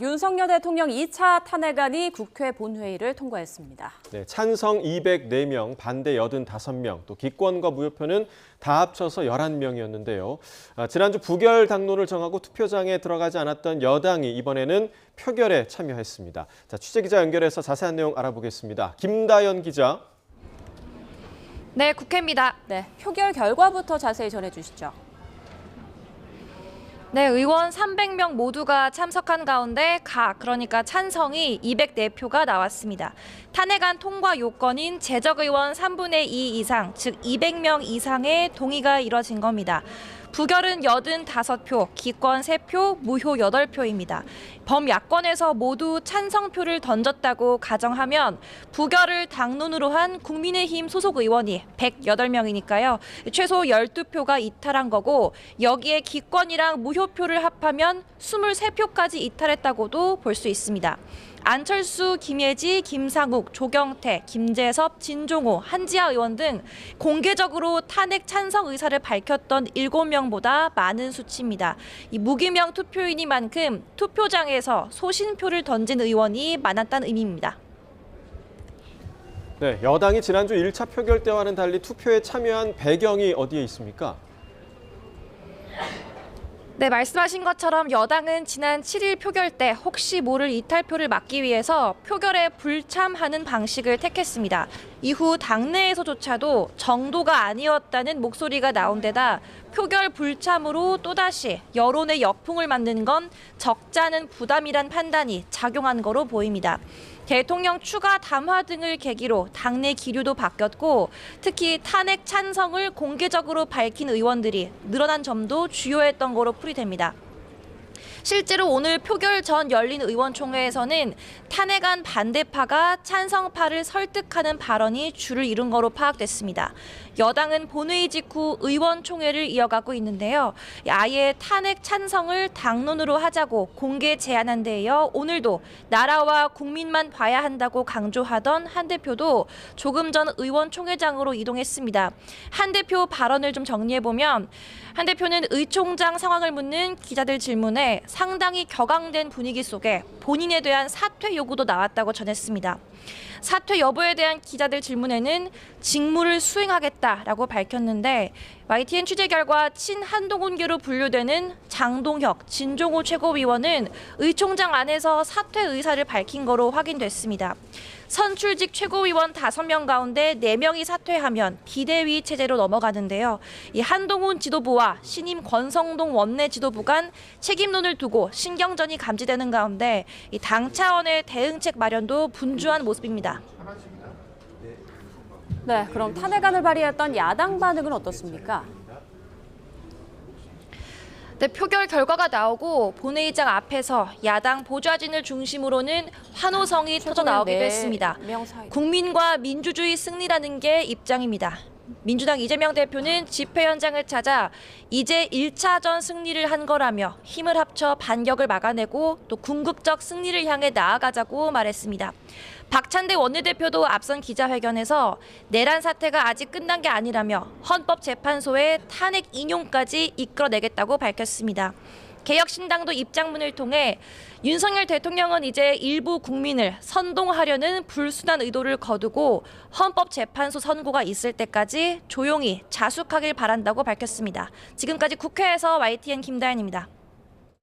윤석열 대통령 2차 탄핵안이 국회 본회의를 통과했습니다. 네, 찬성 204명, 반대 85명, 또 기권과 무효표는 다 합쳐서 11명이었는데요. 지난주 부결 당론을 정하고 투표장에 들어가지 않았던 여당이 이번에는 표결에 참여했습니다. 자, 취재기자 연결해서 자세한 내용 알아보겠습니다. 김다연 기자. 네, 국회입니다. 네, 표결 결과부터 자세히 전해주시죠. 네, 의원 300명 모두가 참석한 가운데 그러니까 찬성이 204표가 나왔습니다. 탄핵안 통과 요건인 재적의원 3분의 2 이상, 즉 200명 이상의 동의가 이뤄진 겁니다. 부결은 85표, 기권 3표, 무효 8표입니다. 범야권에서 모두 찬성표를 던졌다고 가정하면 부결을 당론으로 한 국민의힘 소속 의원이 108명이니까요. 최소 12표가 이탈한 거고 여기에 기권이랑 무효표를 합하면 23표까지 이탈했다고도 볼 수 있습니다. 안철수, 김예지, 김상욱, 조경태, 김재섭, 진종호, 한지아 의원 등 공개적으로 탄핵 찬성 의사를 밝혔던 7명보다 많은 수치입니다. 이 무기명 투표인이만큼 투표장에서 소신표를 던진 의원이 많았다는 의미입니다. 네, 여당이 지난주 1차 표결 때와는 달리 투표에 참여한 배경이 어디에 있습니까? 네, 말씀하신 것처럼 여당은 지난 7일 표결 때 혹시 모를 이탈표를 막기 위해서 표결에 불참하는 방식을 택했습니다. 이후 당내에서조차도 정도가 아니었다는 목소리가 나온 데다 표결 불참으로 또다시 여론의 역풍을 만든 건 적잖은 부담이란 판단이 작용한 거로 보입니다. 대통령 추가 담화 등을 계기로 당내 기류도 바뀌었고 특히 탄핵 찬성을 공개적으로 밝힌 의원들이 늘어난 점도 주요했던 거로 풀이됩니다. 실제로 오늘 표결 전 열린 의원총회에서는 탄핵안 반대파가 찬성파를 설득하는 발언이 줄을 이룬 거로 파악됐습니다. 여당은 본회의 직후 의원총회를 이어가고 있는데요. 아예 탄핵 찬성을 당론으로 하자고 공개 제안한 데 이어 오늘도 나라와 국민만 봐야 한다고 강조하던 한 대표도 조금 전 의원총회장으로 이동했습니다. 한 대표 발언을 좀 정리해보면 한 대표는 의총장 상황을 묻는 기자들 질문에 상당히 격앙된 분위기 속에 본인에 대한 사퇴 요구도 나왔다고 전했습니다. 사퇴 여부에 대한 기자들 질문에는 직무를 수행하겠다라고 밝혔는데 YTN 취재 결과 친한동훈계로 분류되는 장동혁, 진종호 최고위원은 의총장 안에서 사퇴 의사를 밝힌 거로 확인됐습니다. 선출직 최고위원 5명 가운데 4명이 사퇴하면 비대위 체제로 넘어가는데요. 이 한동훈 지도부와 신임 권성동 원내 지도부 간 책임론을 두고 신경전이 감지되는 가운데 이 당 차원의 대응책 마련도 분주한 모습입니다. 네, 그럼 탄핵안을 발의했던 야당 반응은 어떻습니까? 네, 표결 결과가 나오고 본회의장 앞에서 야당 보좌진을 중심으로는 환호성이 터져 나오기도 했습니다. 국민과 민주주의 승리라는 게 입장입니다. 민주당 이재명 대표는 집회 현장을 찾아 이제 1차전 승리를 한 거라며 힘을 합쳐 반격을 막아내고 또 궁극적 승리를 향해 나아가자고 말했습니다. 박찬대 원내대표도 앞선 기자회견에서 내란 사태가 아직 끝난 게 아니라며 헌법재판소에 탄핵 인용까지 이끌어내겠다고 밝혔습니다. 개혁신당도 입장문을 통해 윤석열 대통령은 이제 일부 국민을 선동하려는 불순한 의도를 거두고 헌법재판소 선고가 있을 때까지 조용히 자숙하길 바란다고 밝혔습니다. 지금까지 국회에서 YTN 김다연입니다.